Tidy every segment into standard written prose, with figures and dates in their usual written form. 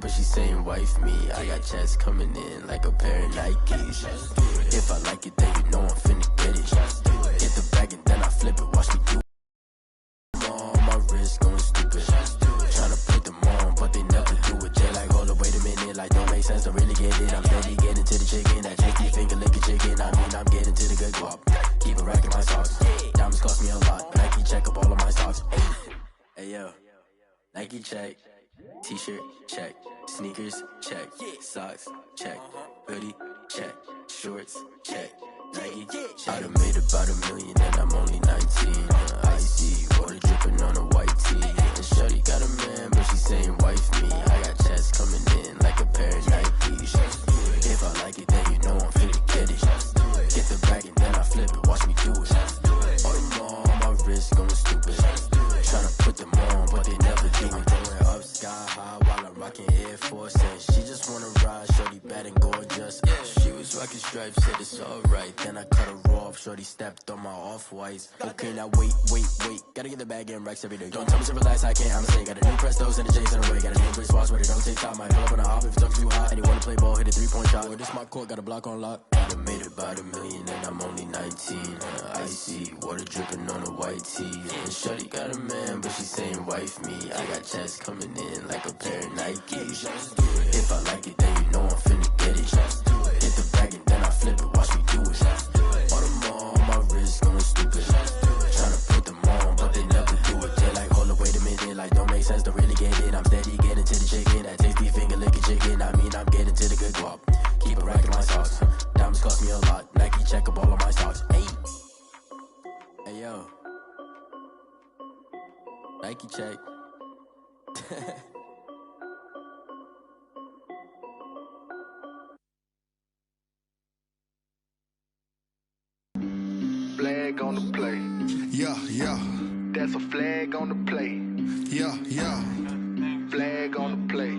but she saying wife me. I got checks coming in like a pair of Nikes. If I like it, then you know I'm finna get it. Get the bag and then I flip it, watch me do it. My wrist going stupid. Tryna put them on, but they never do it. They like, hold up, wait a minute, like don't make sense, don't really get it. I'm steady getting to the chicken, that tasty finger licking chicken. I mean, I'm getting to the good guap. Keep a rack in my socks. Diamonds cost me a lot. Nike check up all of my socks. Hey yo, Nike check. T-shirt check. Sneakers check. Socks check. Hoodie check. Shorts check. Nike. I done made about $1 million and I'm only 19. Icy water dripping on a white tee. And shorty got a man, but she saying wife me. I got checks coming in like a pair of Nikes. If I like it, then you know I'm finna get it. Get the bag and then I flip it, watch me do it. All them on my wrist going stupid. Tryna put them on, but they never do it. Going up sky high while I'm rocking Air Force. And she just wanna ride, shorty bad and gorgeous. She was rocking stripes, said it's alright. Then I cut her off, shorty stepped on my off-whites. Okay, now wait. Gotta get the bag and racks every day. Don't tell me to relax, I can't, I'm saying. Got a new Prestos and a J's in a way. Got a new wristwatch, but it don't take time. I pull up on a hop if it's too hot. And you wanna play ball, hit a 3-point shot. With this smart court, got a block on lock. I done made about $1 million and I'm only 19. Icy water dripping on a white tee. And shorty got a man, but she saying wife me. I got checks coming in like a pair of Nikes. If I like it, then you know I'm finna get it. Hit the bag and then I flip it, watch me do it. All them on my wrist going stupid. Tryna put them on, but they never do it. They like, hold up, wait a minute, like don't make sense, don't really get it. I'm steady getting to the chicken, that tasty finger licking chicken. I mean, I'm getting to the good guap. Keep a rack in my socks. Diamonds cost me a lot. Nike check up all of my stocks. Hey yo, Nike check. Flag on the play. Yeah. That's a flag on the play. Yeah. Flag on the play.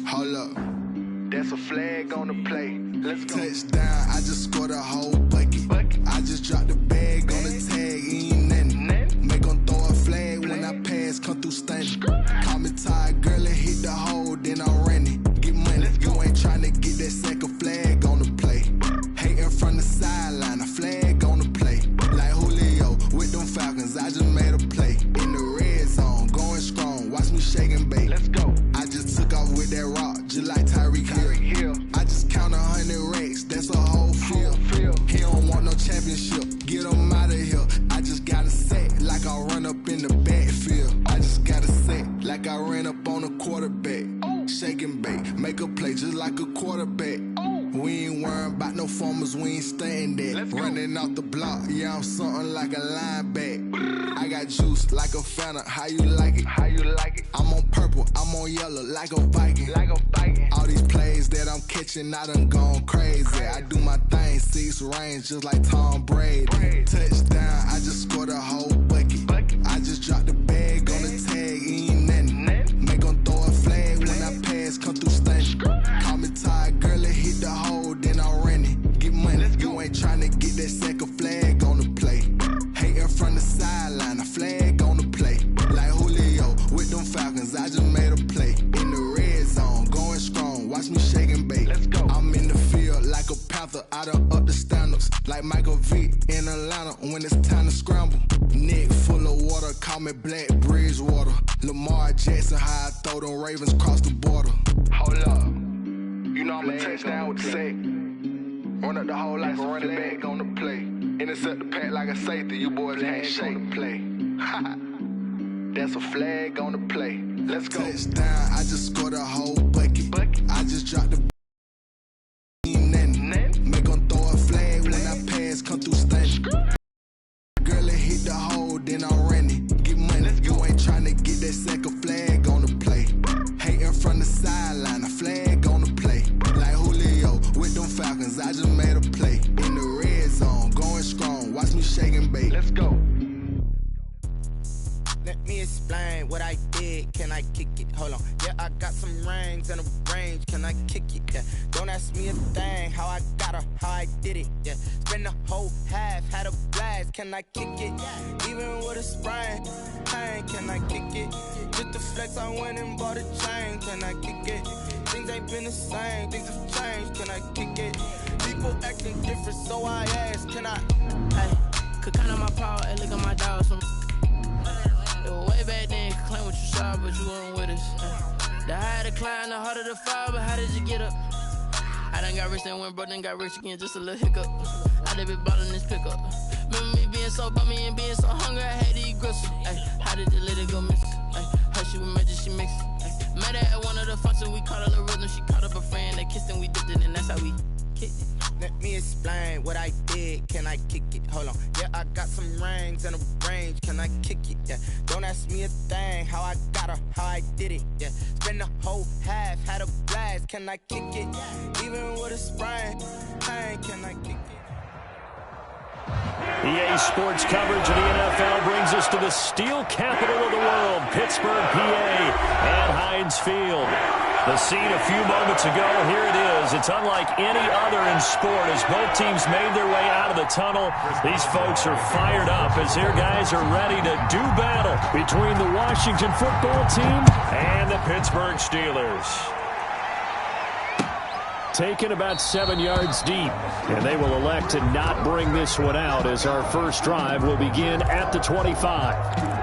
Hold up. That's a flag on the play. Let's go. Touchdown, I just scored a whole bucket. I just dropped the bag on the tag, ain't nothing. Make 'em throw a flag when I pass, come through stunning. Call me tired, girl, and hit the hole, then I'm running. Get money, you ain't tryna get that second flag on the play. Hating from the sideline, a flag on the play. Like Julio with them Falcons, I just made a play. In the red zone, going strong, watch me shake and bake. Let's go. I just took off with that rock, just like Tyreek Hill. I just count 100 racks, that's a whole field. He don't want no championship, get him out of here. I just got a set, like I run up in the backfield. I just got a set, like I ran up on a quarterback. Shake and bake, make a play just like a quarterback. We ain't worrying about no formers, we ain't staying there. Running off the block, yeah, I'm something like a linebacker. I got juice like a Fanta, how you like it? I'm on purple, I'm on yellow, like a Viking. All these plays that I'm catching, I done gone crazy. I do my thing, 6 range, just like Tom Brady. Touchdown, I just scored a whole bucket. I just dropped the bag on the tag, ain't nothing. Make 'em throw a flag when I pass, come through stunning. Call me tired, girl, and hit the hole, then I'm running. Get money, you ain't tryna get that second flag on the play. Hating from the sideline, a flag on the play. Like Julio with them Falcons, I just made a play. In the red zone, going strong, watch me shake and bake. Let's go. I'm in the field like a Panther, I done up the standards. Like Michael Vick in Atlanta when it's time to scramble. Neck full of water, call me Black Bridgewater. Lamar Jackson, how I throw them Ravens cross the border. Hold up. You know I'm a touchdown with the sack. Run up the whole like a running back on the play. Intercept the pack like a safety. You boys can't shake the play. That's a flag on the play. Let's go. Touchdown, I just scored a whole bucket. I just dropped the ain't nothing. Make 'em throw a flag when I pass, come through stunning. Girl, and hit the hole, then I'm running. Get money, you ain't tryna get that second flag on the play. Hating from the sideline, a flag on the play. Like Julio with them Falcons, I just made a play. In the red zone, going strong, watch me shake and bake. Let's go. Let me explain what I did. Can I kick it? Hold on. Yeah, I got some rings and a range. Can I kick it? Yeah. Don't ask me a thing. How I got her, how I did it. Yeah. Spend the whole half, had a blast. Can I kick it? Even with a sprain. Pain, can I kick it? Just the flex, I went and bought a chain. Can I kick it? been the same, things have changed, can I kick it? People acting different, so I ask, can I? Hey, could count on my power, and look at my dogs. It was way back then, could claim what you saw, but you weren't with us. The higher the climb, the harder the fall, but how did you get up? I done got rich, then went broke, then got rich again, just a little hiccup. I done been ballin' this pickup. Remember me being so bummy and being so hungry, I had to eat gristle. Ay, how did you let it go missing? Her she was magic, she mixed it. Met her at one of the functions, we caught a little rhythm. She caught up a friend, they kissed and we dipped it, and that's how we kicked it. Let me explain what I did, can I kick it? Hold on, yeah, I got some rings and a range, can I kick it? Yeah, don't ask me a thing, how I got her, how I did it. Yeah, spend the whole half, had a blast, can I kick it? Even with a sprain, pain, can I kick it? EA Sports coverage of the NFL brings us to the steel capital of the world, Pittsburgh, PA, at Heinz Field. The scene a few moments ago, here it is. It's unlike any other in sport as both teams made their way out of the tunnel. These folks are fired up as their guys are ready to do battle between the Washington football team and the Pittsburgh Steelers. Taken about 7 yards deep, and they will elect to not bring this one out as our first drive will begin at the 25.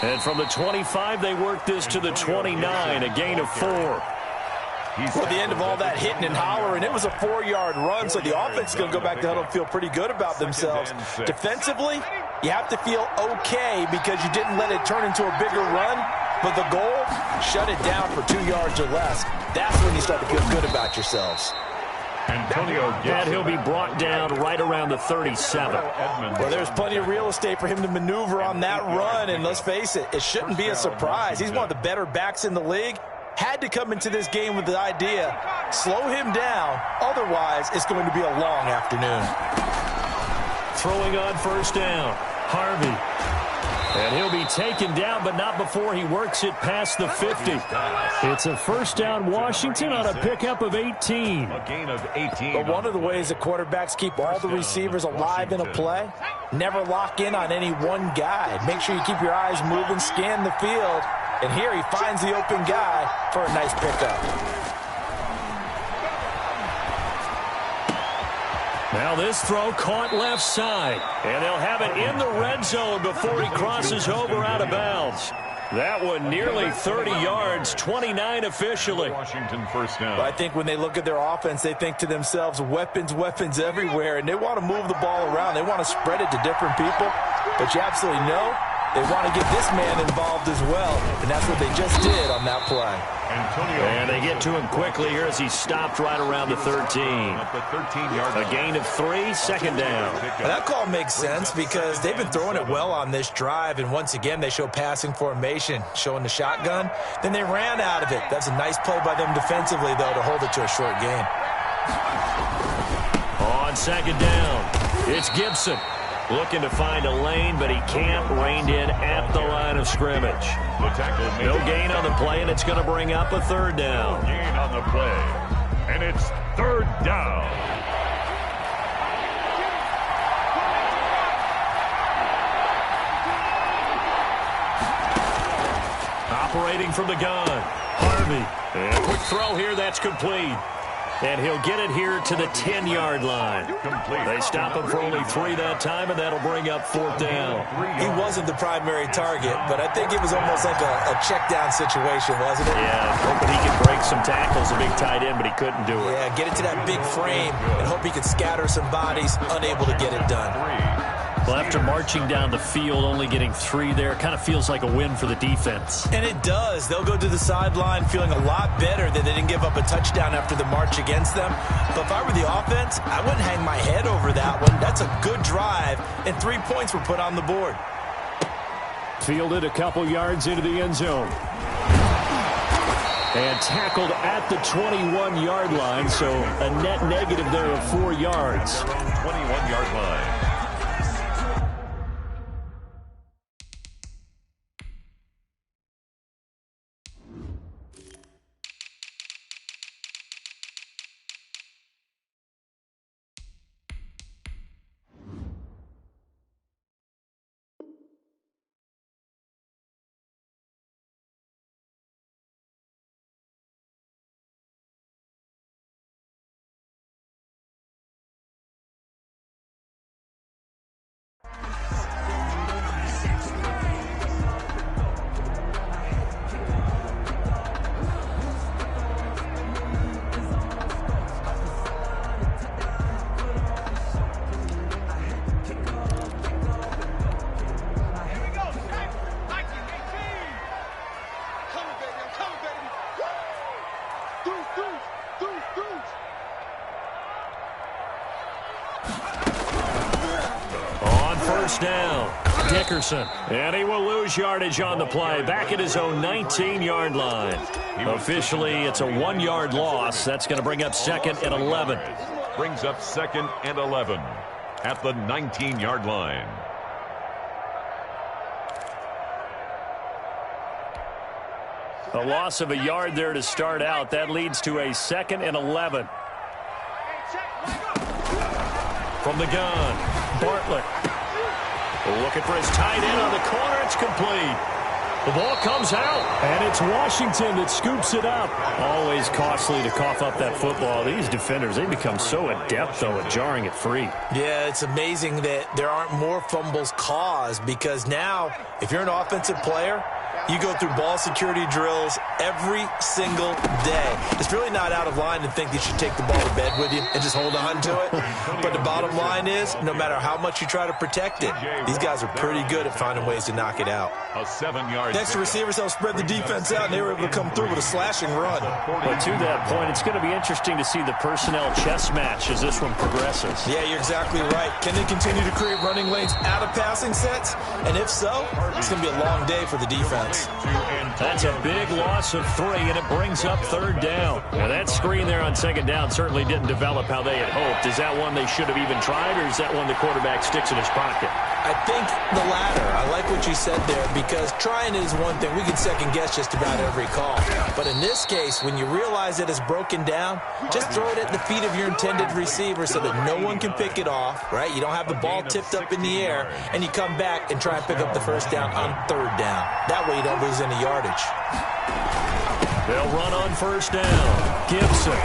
And from the 25, they work this to the 29, a gain of 4. Well, the end of all that hitting and hollering, it was a 4-yard run, so the offense is going to go back to huddle and feel pretty good about themselves. Defensively, you have to feel okay because you didn't let it turn into a bigger run, but the goal, shut it down for 2 yards or less. That's when you start to feel good about yourselves. And he'll be brought down right around the 37. Well, there's plenty of real estate for him to maneuver on that run, and let's face it, it shouldn't be a surprise. He's one of the better backs in the league. Had to come into this game with the idea, slow him down, otherwise it's going to be a long afternoon. Throwing on first down, Harvey. And he'll be taken down, but not before he works it past the 50. It's a first down Washington on a pickup of 18. A gain of 18. But one of the ways that quarterbacks keep all the receivers alive in a play, never lock in on any one guy. Make sure you keep your eyes moving, scan the field. And here he finds the open guy for a nice pickup. Now this throw caught left side, and they'll have it in the red zone before he crosses over out of bounds. That one nearly 30 yards, 29 officially. Washington first down. I think when they look at their offense, they think to themselves, weapons everywhere, and they want to move the ball around. They want to spread it to different people, but you absolutely know they want to get this man involved as well, and that's what they just did on that play. And they get to him quickly here as he stopped right around the 13. A gain of 3, second down. Well, that call makes sense because they've been throwing it well on this drive, and once again they show passing formation, showing the shotgun. Then they ran out of it. That's a nice play by them defensively, though, to hold it to a short gain. On second down, it's Gibson. Looking to find a lane, but he can't. Reined in at the line of scrimmage. No gain on the play, and it's going to bring up a third down. Gain on the play, and it's third down. Operating from the gun, Harvey. And a quick throw here, that's complete. And he'll get it here to the 10-yard line. They stop him for only 3 that time, and that'll bring up fourth down. He wasn't the primary target, but I think it was almost like a check-down situation, wasn't it? Yeah, hoping he could break some tackles, a big tight end, but he couldn't do it. Yeah, get it to that big frame and hope he could scatter some bodies, unable to get it done. Well, after marching down the field, only getting 3 there, kind of feels like a win for the defense. And it does. They'll go to the sideline feeling a lot better that they didn't give up a touchdown after the march against them. But if I were the offense, I wouldn't hang my head over that one. That's a good drive, and 3 points were put on the board. Fielded a couple yards into the end zone. And tackled at the 21-yard line, so a net negative there of 4 yards. 21-yard line. Down, Dickerson, and he will lose yardage on the play, back at his own 19-yard line. Officially, it's a 1-yard loss. That's going to bring up 2nd and 11. Brings up 2nd and 11 at the 19-yard line. A loss of a yard there to start out. That leads to a 2nd and 11. From the gun, Bartlett. Looking for his tight end on the corner. It's complete. The ball comes out, and it's Washington that scoops it up. Always costly to cough up that football. These defenders, they become so adept, though, at jarring it free. Yeah, it's amazing that there aren't more fumbles caused, because now, if you're an offensive player, you go through ball security drills every single day. It's really not out of line to think you should take the ball to bed with you and just hold on to it. But the bottom line is, no matter how much you try to protect it, these guys are pretty good at finding ways to knock it out. A 7-yard. Next, the receivers help spread the defense out, and they were able to come through with a slashing run. But to that point, it's going to be interesting to see the personnel chess match as this one progresses. Yeah, you're exactly right. Can they continue to create running lanes out of passing sets? And if so, it's going to be a long day for the defense. That's a big loss of 3, and it brings up 3rd down. Now, that screen there on 2nd down certainly didn't develop how they had hoped. Is that one they should have even tried, or is that one the quarterback sticks in his pocket? I think the latter. I like what you said there, because trying is one thing. We can second-guess just about every call. But in this case, when you realize it is broken down, just throw it at the feet of your intended receiver so that no one can pick it off, right? You don't have the ball tipped up in the air, and you come back and try and pick up the 1st down on 3rd down. That way you don't lose any yardage. They'll run on 1st down. Gibson.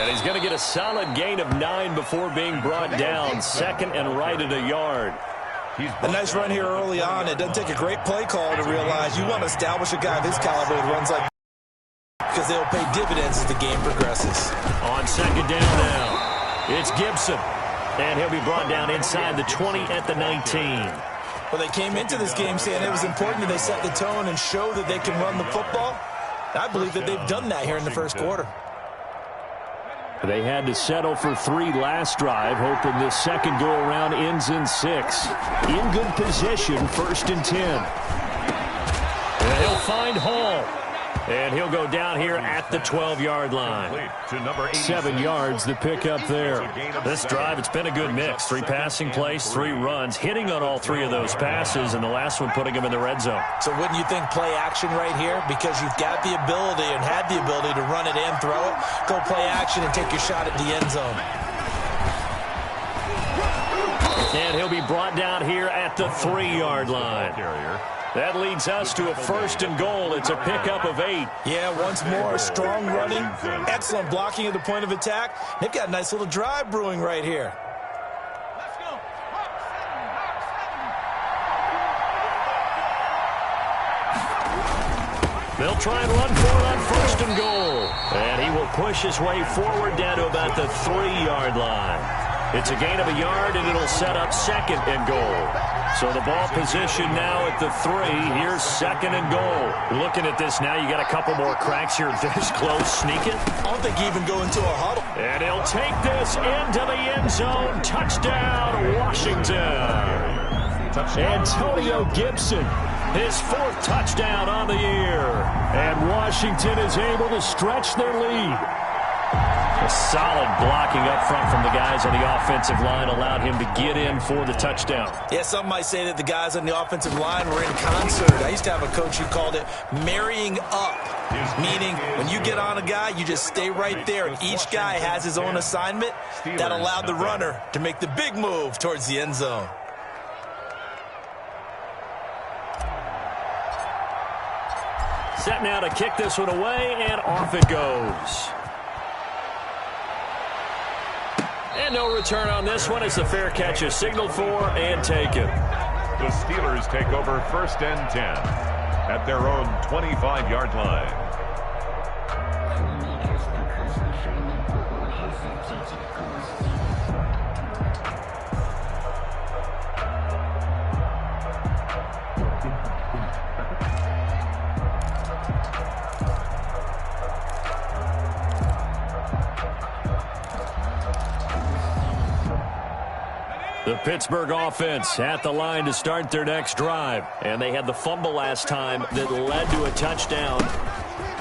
And he's going to get a solid gain of 9 before being brought down. 2nd and right at a yard. A nice run here early on. It doesn't take a great play call to realize you want to establish a guy of his caliber that runs like, because they'll pay dividends as the game progresses. On 2nd down now, it's Gibson. And he'll be brought down inside the 20 at the 19. Well, they came into this game saying it was important that they set the tone and show that they can run the football. I believe that they've done that here in the 1st quarter. They had to settle for 3 last drive, hoping this 2nd go-around ends in 6. In good position, 1st and 10. And he'll find Hall. And he'll go down here at the 12-yard line. 7 yards, the pickup there. This drive, it's been a good mix. 3 passing plays, 3 runs, hitting on all 3 of those passes, and the last one putting him in the red zone. So wouldn't you think play action right here? Because you've got the ability and had the ability to run it and throw it. Go play action and take your shot at the end zone. And he'll be brought down here at the 3-yard line. That leads us to a 1st and goal. It's a pickup of 8. Yeah, once more, strong running, excellent blocking at the point of attack. They've got a nice little drive brewing right here. Let's go. They'll try and run for it on 1st and goal. And he will push his way forward down to about the 3-yard line. It's a gain of a yard, and it'll set up 2nd and goal. So the ball position now at the 3. Here's 2nd and goal. Looking at this now, you got a couple more cracks here. This close, sneak it. I don't think you even go into a huddle. And he'll take this into the end zone. Touchdown, Washington. Antonio Gibson His 4th touchdown on the year. And Washington is able to stretch their lead. A solid blocking up front from the guys on the offensive line allowed him to get in for the touchdown. Yeah, some might say that the guys on the offensive line were in concert. I used to have a coach who called it marrying up, meaning when you get on a guy, you just stay right there. Each guy has his own assignment that allowed the runner to make the big move towards the end zone. Set now to kick this one away, and off it goes. And no return on this one as the fair catch is signaled for and taken. The Steelers take over 1st and 10 at their own 25-yard line. The Pittsburgh offense at the line to start their next drive. And they had the fumble last time that led to a touchdown.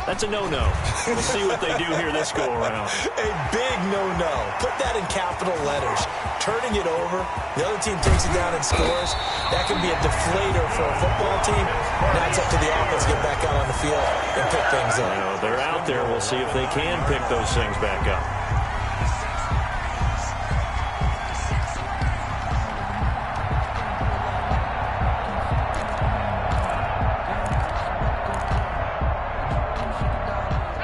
That's a no-no. We'll see what they do here this go-around. A big no-no. Put that in capital letters. Turning it over, the other team takes it down and scores. That can be a deflator for a football team. Now it's up to the offense to get back out on the field and pick things up. You know, they're out there. We'll see if they can pick those things back up.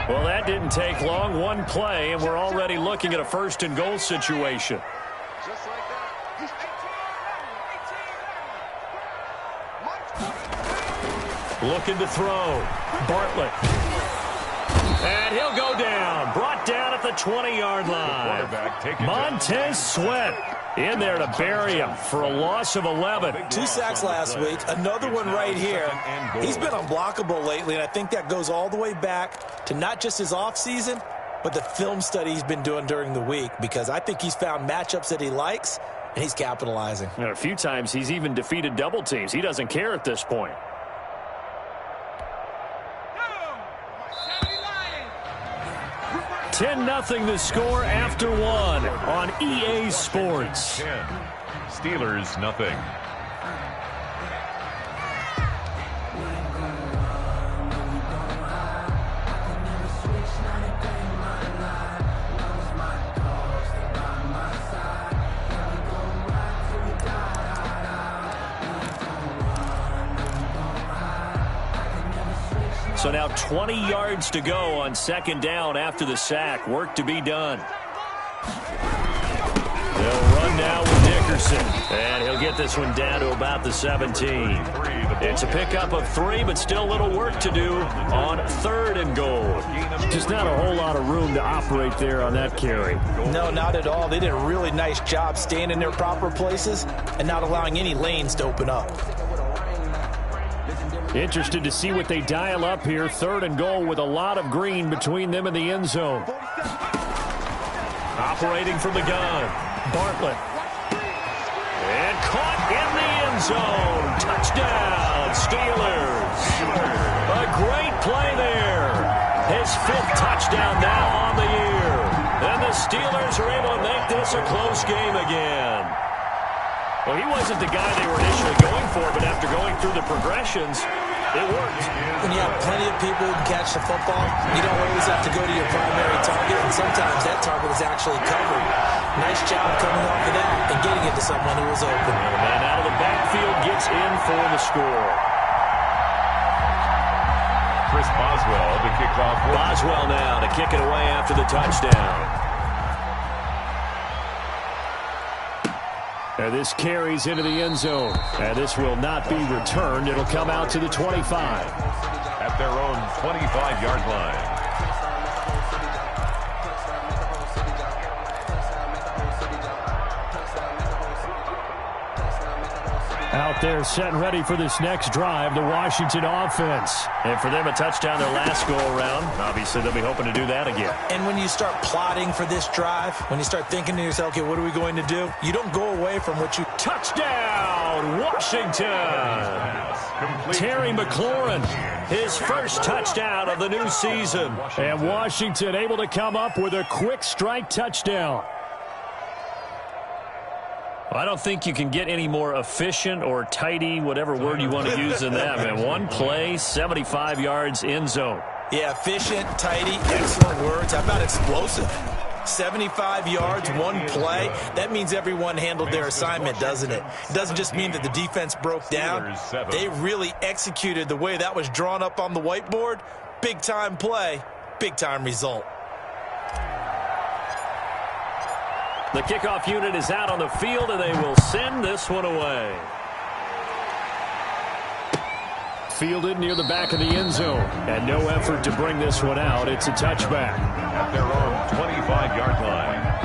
Well, that didn't take long. One play, and we're already looking at a 1st and goal situation. Just like that. Looking to throw. Bartlett. And he'll go down. Brought down at the 20-yard line. Montez Sweat in there to bury him for a loss of 11. 2 sacks last week. Another one right here. He's been unblockable lately, and I think that goes all the way back to not just his offseason, but the film study he's been doing during the week, because I think he's found matchups that he likes, and he's capitalizing. And a few times he's even defeated double teams. He doesn't care at this point. 10-0 the score after 1 on EA Sports. 10. Steelers nothing. So now 20 yards to go on 2nd down after the sack. Work to be done. They'll run now with Dickerson. And he'll get this one down to about the 17. It's a pickup of 3, but still a little work to do on 3rd and goal. Just not a whole lot of room to operate there on that carry. No, not at all. They did a really nice job staying in their proper places and not allowing any lanes to open up. Interested to see what they dial up here. 3rd and goal with a lot of green between them and the end zone. Operating from the gun, Bartlett. And caught in the end zone. Touchdown, Steelers. A great play there. His 5th touchdown now on the year. And the Steelers are able to make this a close game again. Well, he wasn't the guy they were initially going for, but after going through the progressions, it worked. When you have plenty of people who can catch the football, you don't always have to go to your primary target, and sometimes that target is actually covered. Nice job coming off of that and getting it to someone who was open. And the man out of the backfield gets in for the score. Chris Boswell to kick off. Boswell now to kick it away after the touchdown. And this carries into the end zone. And this will not be returned. It'll come out to the 25. At their own 25-yard line. Out there set and ready for this next drive, the Washington offense. And for them, a touchdown their last go-around. Obviously, they'll be hoping to do that again. And when you start plotting for this drive, when you start thinking to yourself, okay, what are we going to do? You don't go away from what you... Touchdown, Washington! Terry McLaurin, his first touchdown of the new season. And Washington able to come up with a quick strike touchdown. I don't think you can get any more efficient or tidy, whatever word you want to use in that, man. One play, 75 yards, end zone. Yeah, efficient, tidy, excellent words. How about explosive? 75 yards, one play. That means everyone handled their assignment, doesn't it? It doesn't just mean that the defense broke down. They really executed the way that was drawn up on the whiteboard. Big-time play, big-time result. The kickoff unit is out on the field, and they will send this one away. Fielded near the back of the end zone, and no effort to bring this one out. It's a touchback. At their own 25-yard line.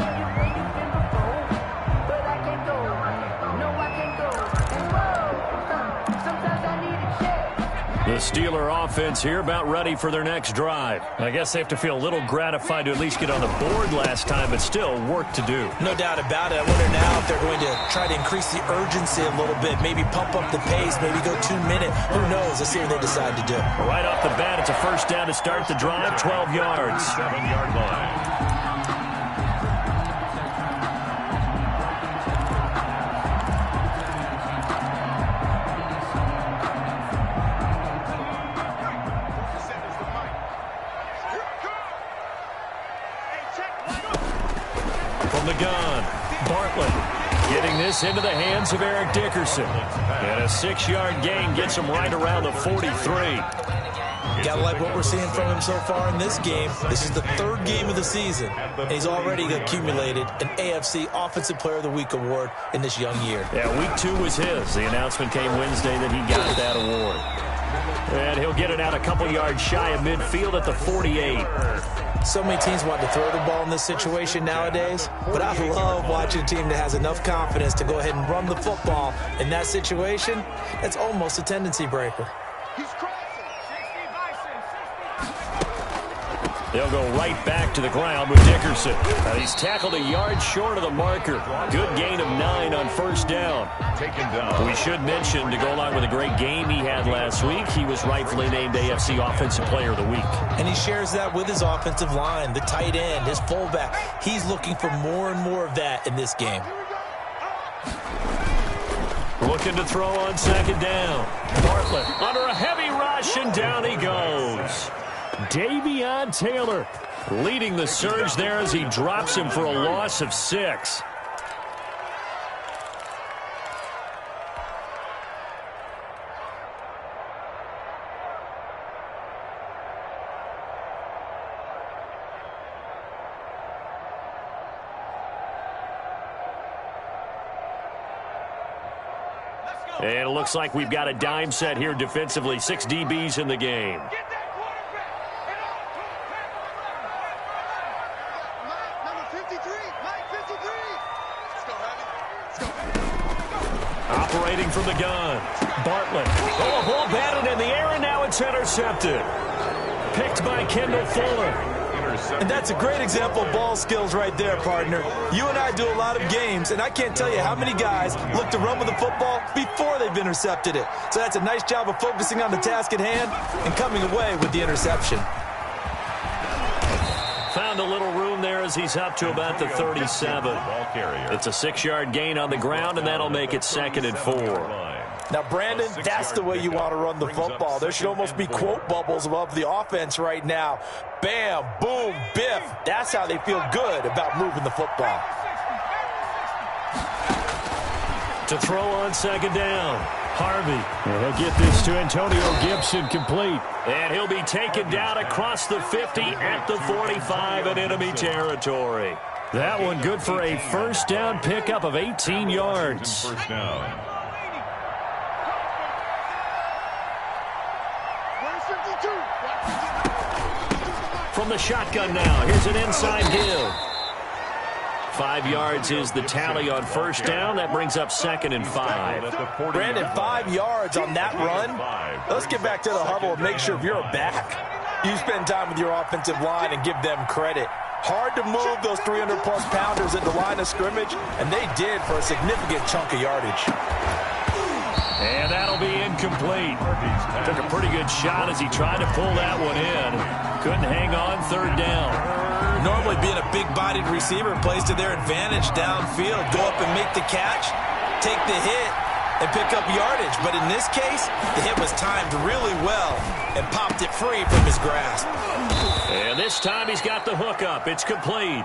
The Steeler offense here about ready for their next drive. I guess they have to feel a little gratified to at least get on the board last time, but still work to do. No doubt about it. I wonder now if they're going to try to increase the urgency a little bit, maybe pump up the pace, maybe go 2 minutes. Who knows? Let's see what they decide to do. Right off the bat, it's a first down to start the drive, 12 yards. 7-yard line. From the gun, Bartlett getting this into the hands of Eric Dickerson. And a 6-yard gain gets him right around the 43. Gotta like what we're seeing from him so far in this game. This is the 3rd game of the season, and he's already accumulated an AFC Offensive Player of the Week award in this young year. Yeah, week 2 was his. The announcement came Wednesday that he got that award. And he'll get it out a couple yards shy of midfield at the 48. So many teams want to throw the ball in this situation nowadays, but I love watching a team that has enough confidence to go ahead and run the football. In that situation, that's almost a tendency breaker. They'll go right back to the ground with Dickerson. He's tackled a yard short of the marker. Good gain of 9 on first down. Taken down. We should mention, to go along with a great game he had last week, he was rightfully named AFC Offensive Player of the Week. And he shares that with his offensive line, the tight end, his fullback. He's looking for more and more of that in this game. Looking to throw on second down. Bartlett under a heavy rush, and down he goes. Davion Taylor leading the surge there as he drops him for a loss of 6. And it looks like we've got a dime set here defensively. 6 DBs in the game. Operating from the gun, Bartlett. Oh, a ball batted in the air, and now it's intercepted. Picked by Kendall Fuller. And that's a great example of ball skills right there, partner. You and I do a lot of games, and I can't tell you how many guys look to run with the football before they've intercepted it. So that's a nice job of focusing on the task at hand and coming away with the interception. Found a little room there as he's up to about the 37. It's a 6-yard gain on the ground, and that'll make it 2nd and 4. Now, Brandon, that's the way you want to run the football. There should almost be quote bubbles above the offense right now. Bam, boom, biff. That's how they feel good about moving the football. To throw on second down, Harvey. And he'll get this to Antonio Gibson complete. And he'll be taken down across the 50 at the 45 in enemy territory. That one good for a first down pickup of 18 yards. First down. From the shotgun now, here's an inside give. 5 yards is the tally on first down. That brings up 2nd and 5. Brandon, 5 yards on that run. Let's get back to the huddle and make sure if you're a back, you spend time with your offensive line and give them credit. Hard to move those 300-plus pounders at the line of scrimmage, and they did for a significant chunk of yardage. And that'll be incomplete. Took a pretty good shot as he tried to pull that one in. Couldn't hang on, 3rd down. Normally being a big-bodied receiver plays to their advantage downfield. Go up and make the catch, take the hit, and pick up yardage. But in this case, the hit was timed really well and popped it free from his grasp. And this time he's got the hook up. It's complete.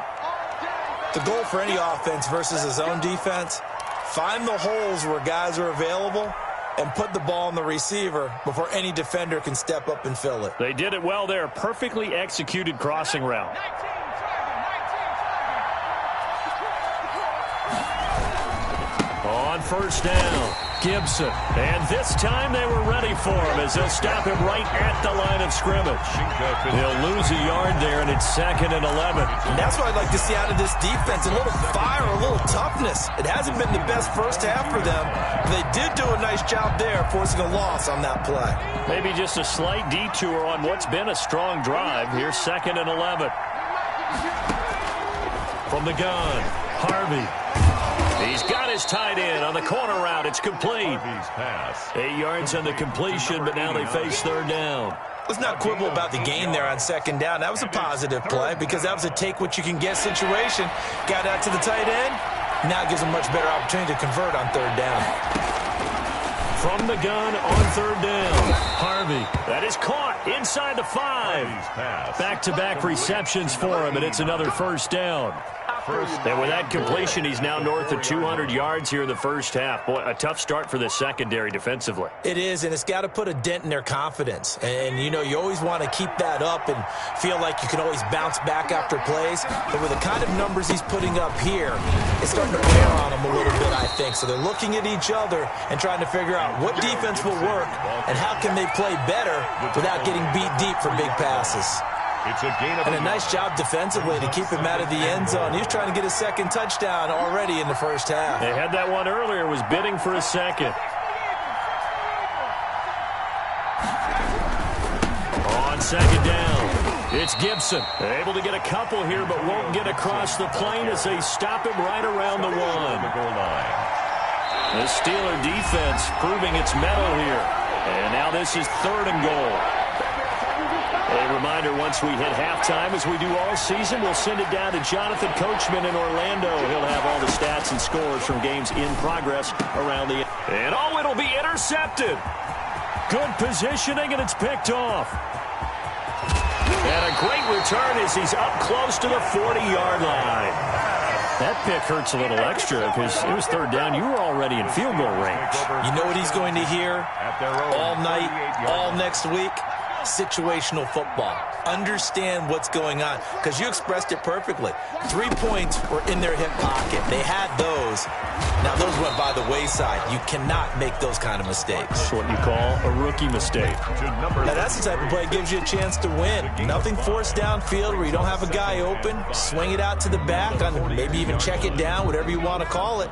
The goal for any offense versus his own defense, find the holes where guys are available and put the ball on the receiver before any defender can step up and fill it. They did it well there. Perfectly executed crossing route. On first down, Gibson. And this time they were ready for him as they'll stop him right at the line of scrimmage. They'll lose a yard there, and it's 2nd and 11. And that's what I'd like to see out of this defense, a little fire, a little toughness. It hasn't been the best first half for them. They did do a nice job there, forcing a loss on that play. Maybe just a slight detour on what's been a strong drive. Here's 2nd and 11. From the gun, Harvey. He's got his tight end on the corner route. It's complete. 8 yards on the completion, but now they face 3rd down. Let's not quibble about the gain there on 2nd down. That was a positive play because that was a take-what-you-can-get situation. Got out to the tight end. Now it gives them much better opportunity to convert on 3rd down. From the gun on 3rd down, Harvey. That is caught inside the 5. Back-to-back receptions for him, and it's another first down. And with that completion, he's now north of 200 yards here in the first half. Boy, a tough start for the secondary defensively. It is, and it's got to put a dent in their confidence. And, you know, you always want to keep that up and feel like you can always bounce back after plays. But with the kind of numbers he's putting up here, it's starting to wear on them a little bit, I think. So they're looking at each other and trying to figure out what defense will work and how can they play better without getting beat deep for big passes. And a nice job defensively to keep him out of the end zone. He was trying to get his 2nd touchdown already in the first half. They had that one earlier, was bidding for a 2nd. On 2nd down, it's Gibson. Able to get a couple here, but won't get across the plane as they stop him right around the 1. The Steeler defense proving its mettle here. And now this is 3rd and goal. A reminder, once we hit halftime, as we do all season, we'll send it down to Jonathan Coachman in Orlando. He'll have all the stats and scores from games in progress around the... And oh, it'll be intercepted. Good positioning, and it's picked off. And a great return as he's up close to the 40-yard line. That pick hurts a little extra because it was 3rd down. You were already in field goal range. You know what he's going to hear all night, all next week? Situational football. Understand what's going on, because you expressed it perfectly. 3 points were in their hip pocket. They had those. Now those went by the wayside. You cannot make those kind of mistakes. That's what you call a rookie mistake. Now that's the type of play that gives you a chance to win. Nothing forced downfield where you don't have a guy open. Swing it out to the back, on maybe even check it down, whatever you want to call it.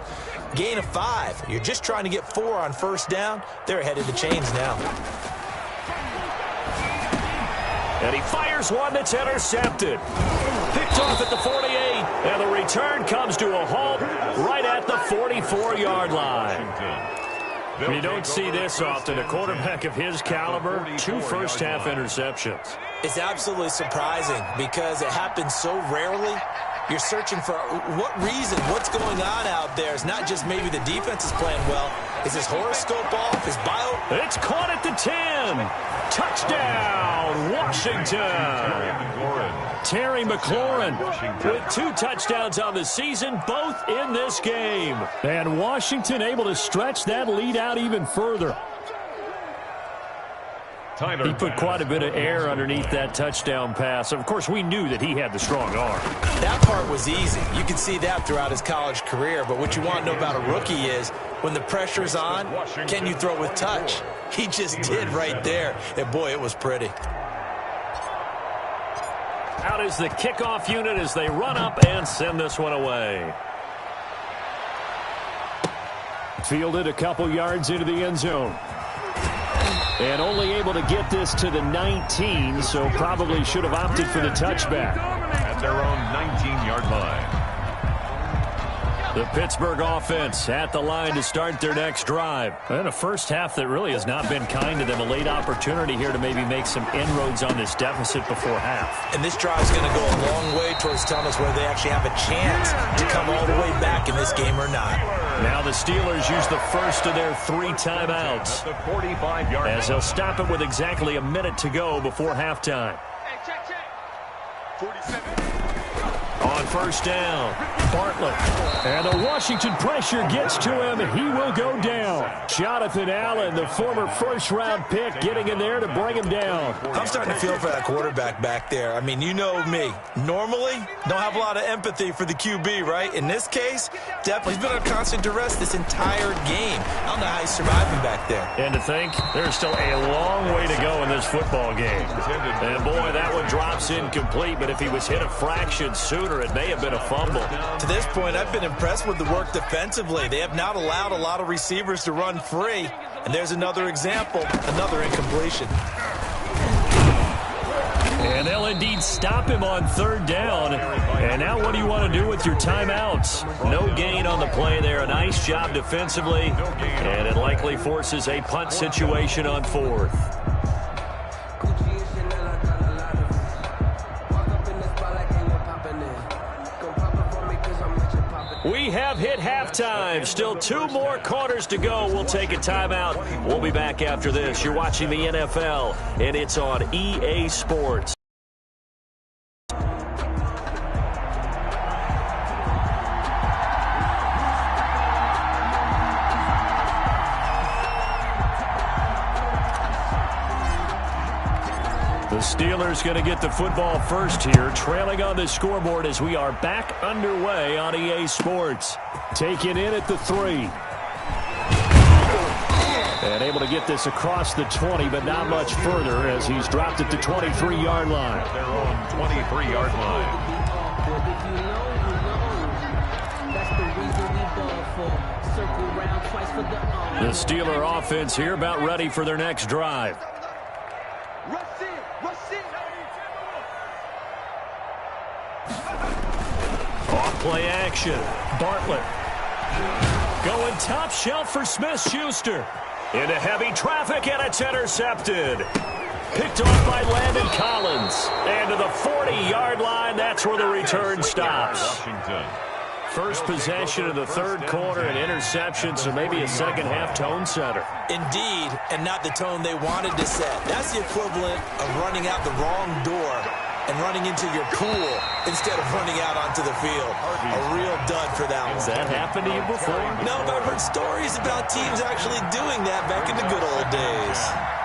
Gain of 5. You're just trying to get 4 on first down. They're ahead of the chains now. And he fires one that's intercepted. Picked off at the 48. And the return comes to a halt right at the 44-yard line. You don't see this often. A quarterback of his caliber, 2 first-half interceptions. It's absolutely surprising because it happens so rarely. You're searching for what reason, what's going on out there. It's not just maybe the defense is playing well. Is his horoscope off? His bio? It's caught at the 10. Touchdown, Washington. Terry McLaurin with 2 touchdowns on the season, both in this game. And Washington able to stretch that lead out even further. He put quite a bit of air underneath that touchdown pass. Of course, we knew that he had the strong arm. That part was easy. You can see that throughout his college career. But what you want to know about a rookie is when the pressure's on, can you throw with touch? He just did right there. And, boy, it was pretty. Out is the kickoff unit as they run up and send this one away. Fielded a couple yards into the end zone. And only able to get this to the 19, so probably should have opted for the touchback. At their own 19-yard line. The Pittsburgh offense at the line to start their next drive. And a first half that really has not been kind to them. A late opportunity here to maybe make some inroads on this deficit before half. And this drive is going to go a long way towards telling us whether they actually have a chance to come all the way back in this game or not. Now the Steelers use the first of their 3 timeouts. At the 45-yard as they'll stop it with exactly a minute to go before halftime. Hey, check. 47. On first down, Bartlett. And the Washington pressure gets to him, and he will go down. Jonathan Allen, the former first-round pick, getting in there to bring him down. I'm starting to feel for that quarterback back there. I mean, you know me. Normally, don't have a lot of empathy for the QB, right? In this case, definitely he's been under constant duress this entire game. I don't know how he's surviving back there. And to think, there's still a long way to go in this football game. And boy, that one drops incomplete, but if he was hit a fraction sooner, it may have been a fumble. To this point, I've been impressed with the work defensively. They have not allowed a lot of receivers to run free. And there's another example, another incompletion. And they'll indeed stop him on third down. And now what do you want to do with your timeouts? No gain on the play there. A nice job defensively. And it likely forces a punt situation on fourth. We have hit halftime. Still 2 more quarters to go. We'll take a timeout. We'll be back after this. You're watching the NFL, and it's on EA Sports. The Steelers going to get the football first here, trailing on the scoreboard as we are back underway on EA Sports. Taken in at the 3. And able to get this across the 20, but not much further as he's dropped at the 23-yard line. Their own 23-yard line. The Steeler offense here about ready for their next drive. Off play action. Bartlett. Going top shelf for Smith-Schuster. Into heavy traffic, and it's intercepted. Picked off by Landon Collins. And to the 40-yard line, that's where the return stops. Washington. First possession of the third quarter, an interception, so maybe a second-half tone setter. Indeed, and not the tone they wanted to set. That's the equivalent of running out the wrong door and running into your pool instead of running out onto the field. A real dud for that one. Has that happened to you before? No, but I've heard stories about teams actually doing that back in the good old days.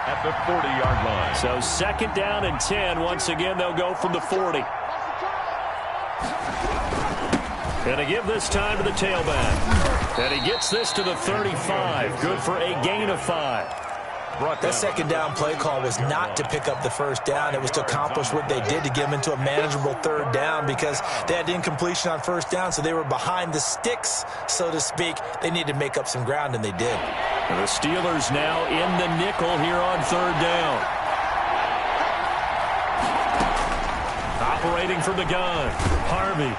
At the 40-yard line. So second down and 10. Once again, they'll go from the 40. And to give this time to the tailback. And he gets this to the 35. Good for a gain of 5. That second down play call was not to pick up the first down. It was to accomplish what they did to get them into a manageable third down because they had incompletion on first down, so they were behind the sticks, so to speak. They needed to make up some ground, and they did. And the Steelers now in the nickel here on third down. Operating from the gun, Harvey.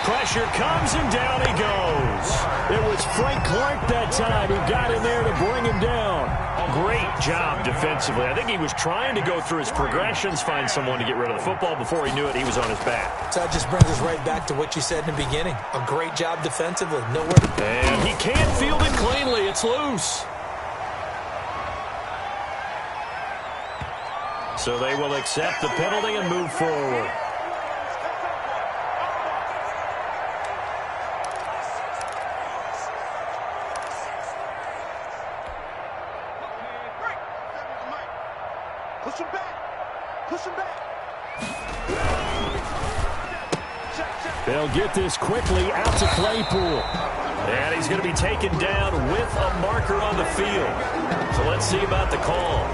Pressure comes, and down he goes. It was Frank Clark that time who got in there to bring him down. Great job defensively. I think he was trying to go through his progressions, find someone to get rid of the football. Before he knew it, he was on his back. So that just brings us right back to what you said in the beginning. A great job defensively. Nowhere to... And he can't field it cleanly. It's loose. So they will accept the penalty and move forward. Push him back. Push him back. They'll get this quickly out to Claypool. And he's going to be taken down with a marker on the field. So let's see about the call.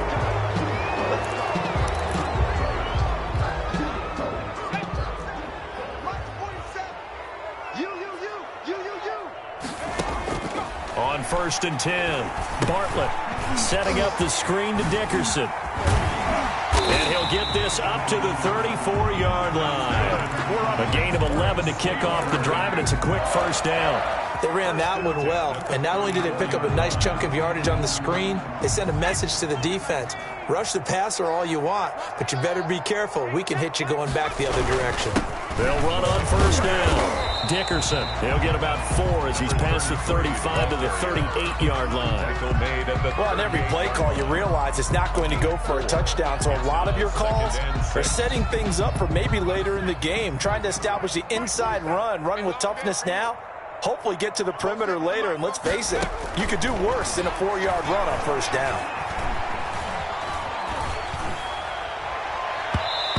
On 1st and 10, Bartlett setting up the screen to Dickerson. And he'll get this up to the 34-yard line. A gain of 11 to kick off the drive, and it's a quick first down. They ran that one well, and not only did they pick up a nice chunk of yardage on the screen, they sent a message to the defense. Rush the passer all you want, but you better be careful. We can hit you going back the other direction. They'll run on 1st down. Dickerson, he'll get about 4 as he's past the 35 to the 38-yard line. Well, on every play call, you realize it's not going to go for a touchdown, so a lot of your calls are setting things up for maybe later in the game, trying to establish the inside run with toughness now. Hopefully get to the perimeter later, and let's face it, you could do worse than a 4-yard run on 1st down.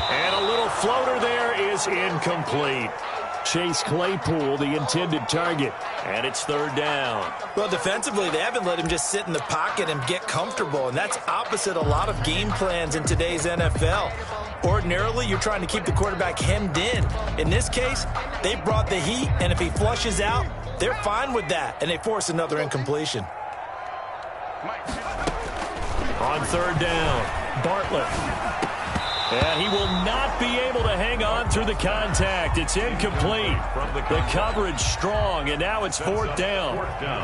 And a little floater there is incomplete. Chase Claypool, the intended target, and it's 3rd down. Well, defensively, they haven't let him just sit in the pocket and get comfortable, and that's opposite a lot of game plans in today's NFL. Ordinarily, you're trying to keep the quarterback hemmed in. In this case, they brought the heat, and if he flushes out, they're fine with that, and they force another incompletion. On 3rd down, Bartlett. And he will not be able to hang on through the contact. It's incomplete. The coverage strong, and now it's 4th down.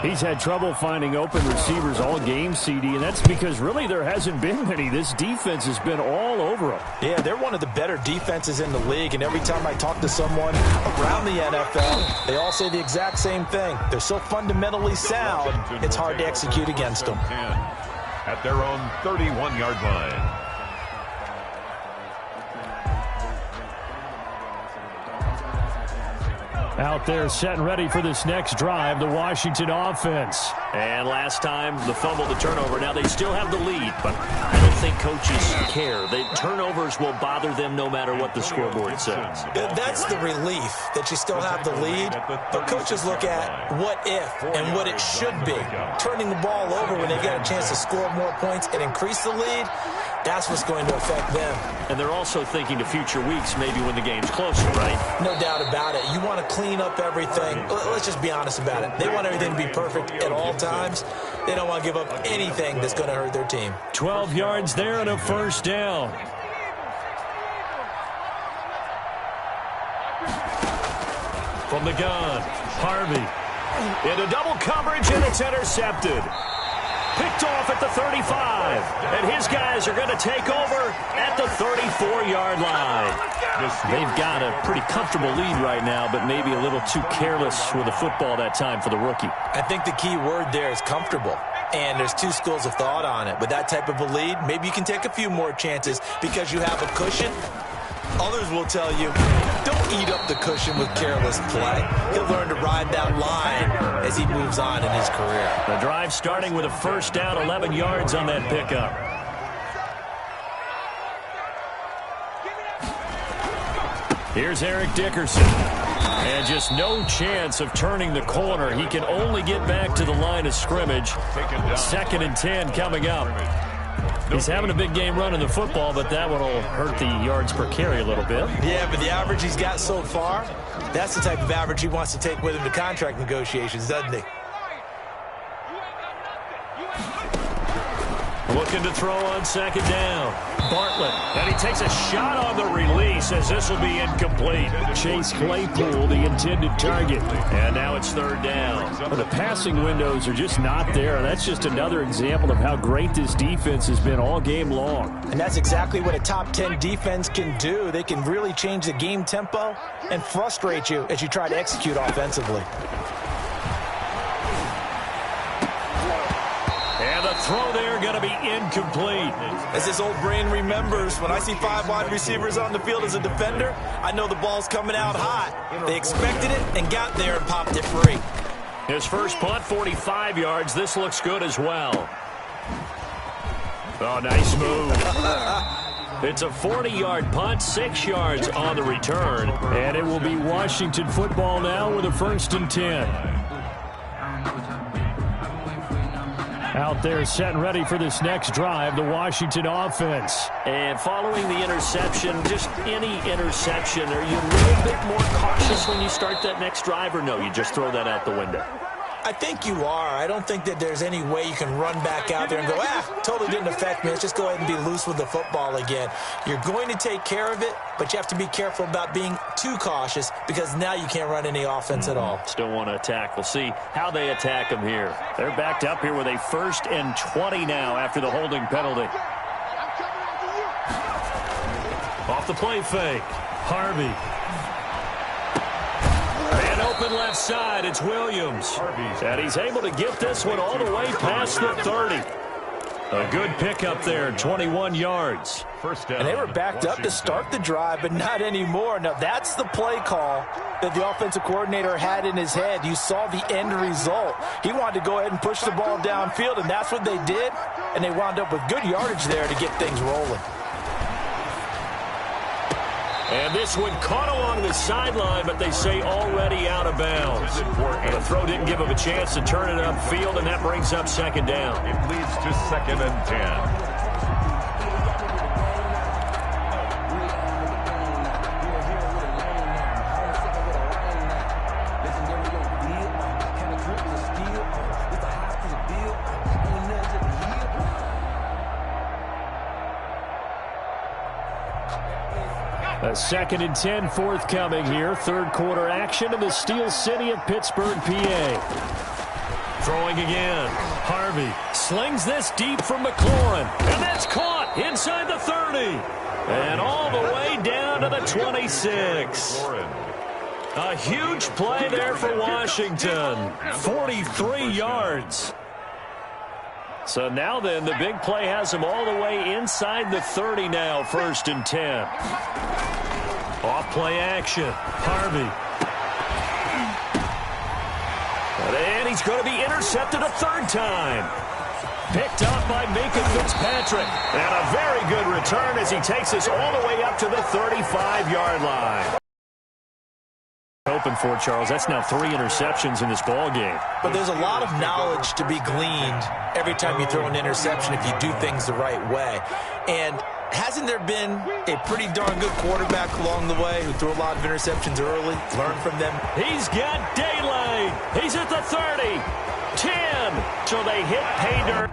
He's had trouble finding open receivers all game, CD, and that's because really there hasn't been many. This defense has been all over him. Yeah, they're one of the better defenses in the league, and every time I talk to someone around the NFL, they all say the exact same thing. They're so fundamentally sound, it's hard to execute against them. At their own 31-yard line. Out there set and ready for this next drive, the Washington offense. And last time, the fumble, the turnover. Now they still have the lead, but I don't think coaches care. The turnovers will bother them no matter what the scoreboard says. That's the relief that you still have the lead, but coaches look at what if and what it should be. Turning the ball over when they get a chance to score more points and increase the lead, that's what's going to affect them. And they're also thinking to future weeks, maybe when the game's closer, right? No doubt about it. You want to clean up everything. Let's just be honest about it. They want everything to be perfect at all times. They don't want to give up anything that's going to hurt their team. 12 yards there and a 1st down. From the gun, Harvey. Into double coverage, and it's intercepted. Picked off at the 35, and his guys are going to take over at the 34-yard line. They've got a pretty comfortable lead right now, but maybe a little too careless with the football that time for the rookie. I think the key word there is comfortable, and there's two schools of thought on it. With that type of a lead, maybe you can take a few more chances because you have a cushion. Others will tell you, don't eat up the cushion with careless play. He'll learn to ride that line as he moves on in his career. The drive starting with a 1st down, 11 yards on that pickup. Here's Eric Dickerson. And just no chance of turning the corner. He can only get back to the line of scrimmage. 2nd and 10 coming up. He's having a big game running the football, but that one will hurt the yards per carry a little bit. Yeah, but the average he's got so far, that's the type of average he wants to take with him to contract negotiations, doesn't he? Looking to throw on 2nd down. Bartlett, and he takes a shot on the release as this will be incomplete. Chase Claypool, the intended target. And now it's 3rd down. Well, the passing windows are just not there, and that's just another example of how great this defense has been all game long. And that's exactly what a top 10 defense can do. They can really change the game tempo and frustrate you as you try to execute offensively. And the throw there going to be incomplete. As this old brain remembers, when I see 5 wide receivers on the field as a defender, I know the ball's coming out hot. They expected it and got there and popped it free. His first punt, 45 yards. This looks good as well. Oh, nice move. It's a 40-yard punt, 6 yards on the return. And it will be Washington football now with a 1st and 10. Out there set and ready for this next drive, the Washington offense. And following the interception, just any interception, are you a little bit more cautious when you start that next drive, or no, you just throw that out the window? I think you are. I don't think that there's any way you can run back out there and go, totally didn't affect me. Let's just go ahead and be loose with the football again. You're going to take care of it, but you have to be careful about being too cautious because now you can't run any offense at all. Still want to attack. We'll see how they attack them here. They're backed up here with a 1st and 20 now after the holding penalty. Off the play fake. Harvey. And open left side, it's Williams. And he's able to get this one all the way past the 30. A good pickup there, 21 yards. And they were backed up to start the drive, but not anymore. Now, that's the play call that the offensive coordinator had in his head. You saw the end result. He wanted to go ahead and push the ball downfield, and that's what they did. And they wound up with good yardage there to get things rolling. And this one caught along the sideline, but they say already out of bounds. And the throw didn't give him a chance to turn it upfield, and that brings up 2nd down. It leads to 2nd and 10. A 2nd and 10 forthcoming here. 3rd quarter action in the Steel City of Pittsburgh, PA. Throwing again. Harvey slings this deep from McLaurin. And that's caught inside the 30. And all the way down to the 26. A huge play there for Washington. 43 yards. So now then, the big play has him all the way inside the 30 now, 1st and 10. Off play action. Harvey. And he's going to be intercepted a 3rd time. Picked up by Minka Fitzpatrick. And a very good return as he takes us all the way up to the 35-yard line. Open for Charles. That's now 3 interceptions in this ball game. But there's a lot of knowledge to be gleaned every time you throw an interception if you do things the right way. And hasn't there been a pretty darn good quarterback along the way who threw a lot of interceptions early? Learn from them. He's got daylight. He's at the 30. 10. So they hit pay dirt.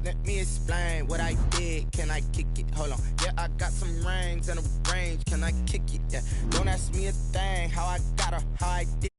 Let me explain what I did. Can I kick it? Hold on. Yeah, I got some rings and a range. Can I kick it? Yeah. Don't ask me a thing. How I got her, how I did.